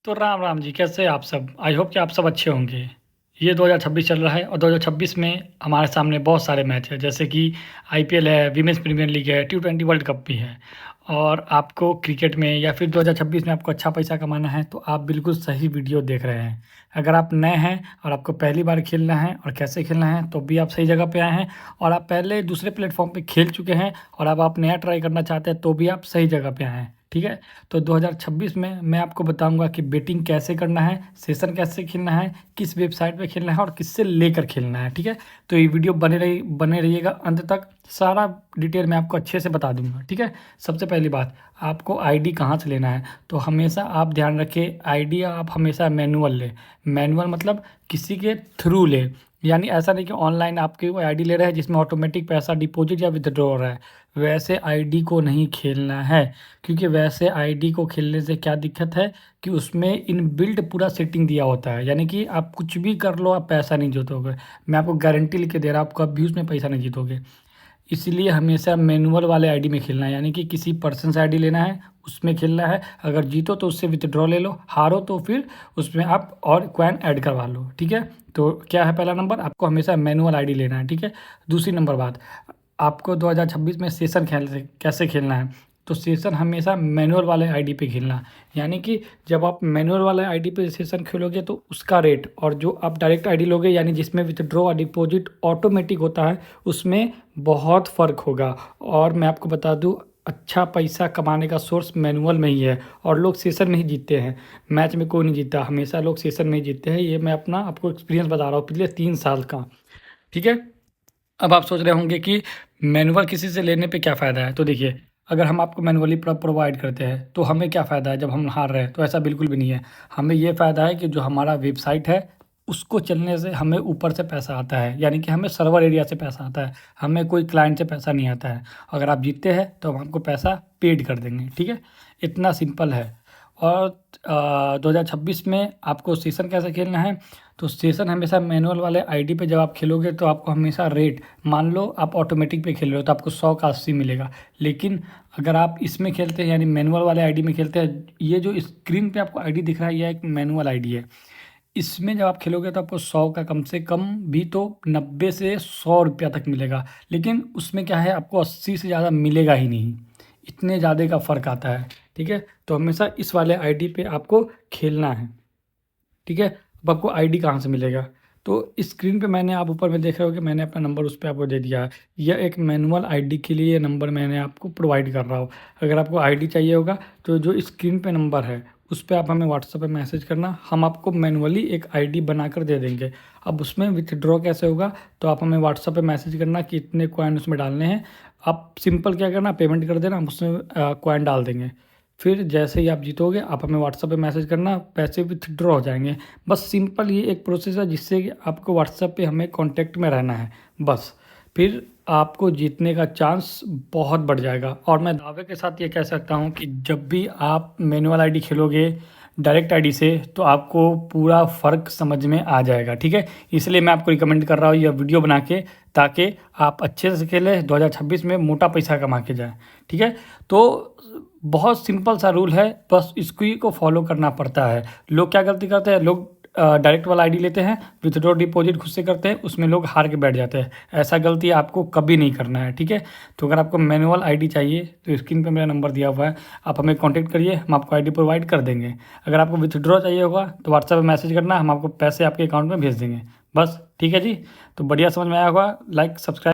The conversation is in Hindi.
तो राम राम जी, कैसे हैं आप सब? आई होप कि आप सब अच्छे होंगे। ये 2026 चल रहा है और 2026 में हमारे सामने बहुत सारे मैच हैं, जैसे कि आईपीएल है, वीमेंस प्रीमियर लीग है, टी20 वर्ल्ड कप भी है। और आपको क्रिकेट में या फिर 2026 में आपको अच्छा पैसा कमाना है तो आप बिल्कुल सही वीडियो देख रहे हैं। अगर आप नए हैं और आपको पहली बार खेलना है और कैसे खेलना है तो भी आप सही जगह पे आए हैं। और आप पहले दूसरे प्लेटफॉर्म पे खेल चुके हैं और अब आप नया ट्राई करना चाहते हैं तो भी आप सही जगह पे आए हैं। ठीक है। तो 2026 में मैं आपको बताऊंगा कि बेटिंग कैसे करना है, सेशन कैसे खेलना है, किस वेबसाइट पे खेलना है और किससे लेकर खेलना है। ठीक है। तो ये वीडियो बने रहिएगा अंत तक, सारा डिटेल मैं आपको अच्छे से बता दूंगा। ठीक है। सबसे पहली बात, आपको आईडी कहाँ से लेना है तो हमेशा आप ध्यान रखिए, आईडी आप हमेशा मैनुअल ले। मैनुअल मतलब किसी के थ्रू ले, यानी ऐसा नहीं कि ऑनलाइन आपके कोई आईडी ले रहा है जिसमें ऑटोमेटिक पैसा डिपॉजिट या विथड्रॉ हो रहा है। वैसे आईडी को नहीं खेलना है, क्योंकि वैसे आईडी को खेलने से क्या दिक्कत है कि उसमें इनबिल्ट पूरा सेटिंग दिया होता है, यानी कि आप कुछ भी कर लो आप पैसा नहीं जीतोगे। मैं आपको गारंटी लिख के दे रहा हूँ, आप कभी उसमें पैसा नहीं जीतोगे। इसलिए हमेशा मैनुअल वाले आईडी में खेलना है, यानी कि किसी पर्सन से आईडी लेना है, उसमें खेलना है। अगर जीतो तो उससे विथड्रॉ ले लो, हारो तो फिर उसमें आप और कॉइन ऐड करवा लो। ठीक है। तो क्या है, पहला नंबर आपको हमेशा मैनुअल आईडी लेना है। ठीक है। दूसरी नंबर बात, आपको 2026 में सेशन कैसे खेलना है तो सेशन हमेशा मैनुअल वाले आईडी पे खेलना। यानी कि जब आप मैनुअल वाले आईडी पे सेशन खेलोगे तो उसका रेट और जो आप डायरेक्ट आईडी लोगे, यानी जिसमें विथड्रॉ और डिपॉजिट ऑटोमेटिक होता है, उसमें बहुत फ़र्क होगा। और मैं आपको बता दूं, अच्छा पैसा कमाने का सोर्स मैनुअल में ही है और लोग सेशन में ही जीतते हैं। मैच में कोई नहीं जीतता, हमेशा लोग सेशन में ही जीतते हैं। ये मैं अपना आपको एक्सपीरियंस बता रहा हूँ पिछले 3 साल का। ठीक है। अब आप सोच रहे होंगे कि मैनुअल किसी से लेने पे क्या फ़ायदा है। तो देखिए, अगर हम आपको मैनुअली प्रोवाइड करते हैं तो हमें क्या फ़ायदा है जब हम हार रहे हैं, तो ऐसा बिल्कुल भी नहीं है। हमें ये फ़ायदा है कि जो हमारा वेबसाइट है उसको चलने से हमें ऊपर से पैसा आता है, यानी कि हमें सर्वर एरिया से पैसा आता है, हमें कोई क्लाइंट से पैसा नहीं आता है। अगर आप जीतते हैं तो हम आपको पैसा पेड कर देंगे। ठीक है। इतना सिंपल है। और 2026 में आपको सेशन कैसे खेलना है तो सेशन हमेशा मैनुअल वाले आईडी पे जब आप खेलोगे तो आपको हमेशा रेट, मान लो आप ऑटोमेटिक पे खेल रहे हो तो आपको 100 का 80 मिलेगा। लेकिन अगर आप इसमें खेलते हैं यानी मैनुअल वाले आईडी में खेलते हैं, ये जो स्क्रीन पे आपको आईडी दिख रहा है यह एक मैनुअल आईडी है। इसमें जब आप खेलोगे तो आपको 100 का कम से कम भी तो 90 से 100 रुपया तक मिलेगा। लेकिन उसमें क्या है, आपको 80 से ज़्यादा मिलेगा ही नहीं, इतने ज़्यादा का फ़र्क आता है। ठीक है। तो हमेशा इस वाले आईडी पे आपको खेलना है। ठीक है। अब आपको आईडी कहाँ से मिलेगा तो स्क्रीन पे मैंने, आप ऊपर में देख रहे हो कि मैंने अपना नंबर उस पर आपको दे दिया है। यह एक मैनुअल आईडी के लिए नंबर मैंने आपको प्रोवाइड कर रहा हूँ। अगर आपको आईडी चाहिए होगा तो जो स्क्रीन पे नंबर है उस पर आप हमें व्हाट्सएप पे मैसेज करना, हम आपको मैनुअली एक आईडी बनाकर दे देंगे। अब उसमें विथड्रॉ कैसे होगा तो आप हमें व्हाट्सएप पे मैसेज करना कि इतने कॉइन उसमें डालने हैं। आप सिंपल क्या करना, पेमेंट कर देना, हम उसमें कॉइन डाल देंगे। फिर जैसे ही आप जीतोगे आप हमें व्हाट्सएप पे मैसेज करना, पैसे विथड्रॉ हो जाएंगे। बस सिंपल ये एक प्रोसेस है जिससे कि आपको व्हाट्सएप पे हमें कांटेक्ट में रहना है बस। फिर आपको जीतने का चांस बहुत बढ़ जाएगा। और मैं दावे के साथ ये कह सकता हूँ कि जब भी आप मैनुअल आईडी खेलोगे डायरेक्ट आईडी से तो आपको पूरा फ़र्क समझ में आ जाएगा। ठीक है। इसलिए मैं आपको रिकमेंड कर रहा हूँ यह वीडियो बना के, ताकि आप अच्छे से खेलें, 2026 में मोटा पैसा कमा के जाएँ। ठीक है। तो बहुत सिंपल सा रूल है, बस इसको ही को फॉलो करना पड़ता है। लोग क्या गलती करते हैं, लोग डायरेक्ट वाला आईडी लेते हैं, विथड्रॉ डिपॉजिट खुद से करते हैं, उसमें लोग हार के बैठ जाते हैं। ऐसा गलती आपको कभी नहीं करना है। ठीक है। तो अगर आपको मैनुअल आईडी चाहिए तो स्क्रीन पे मेरा नंबर दिया हुआ है, आप हमें कांटेक्ट करिए, हम आपको आईडी प्रोवाइड कर देंगे। अगर आपको विथड्रॉ चाहिए होगा तो व्हाट्सएप पर मैसेज करना, हम आपको पैसे आपके अकाउंट में भेज देंगे बस। ठीक है जी। तो बढ़िया समझ में आया होगा, लाइक सब्सक्राइब।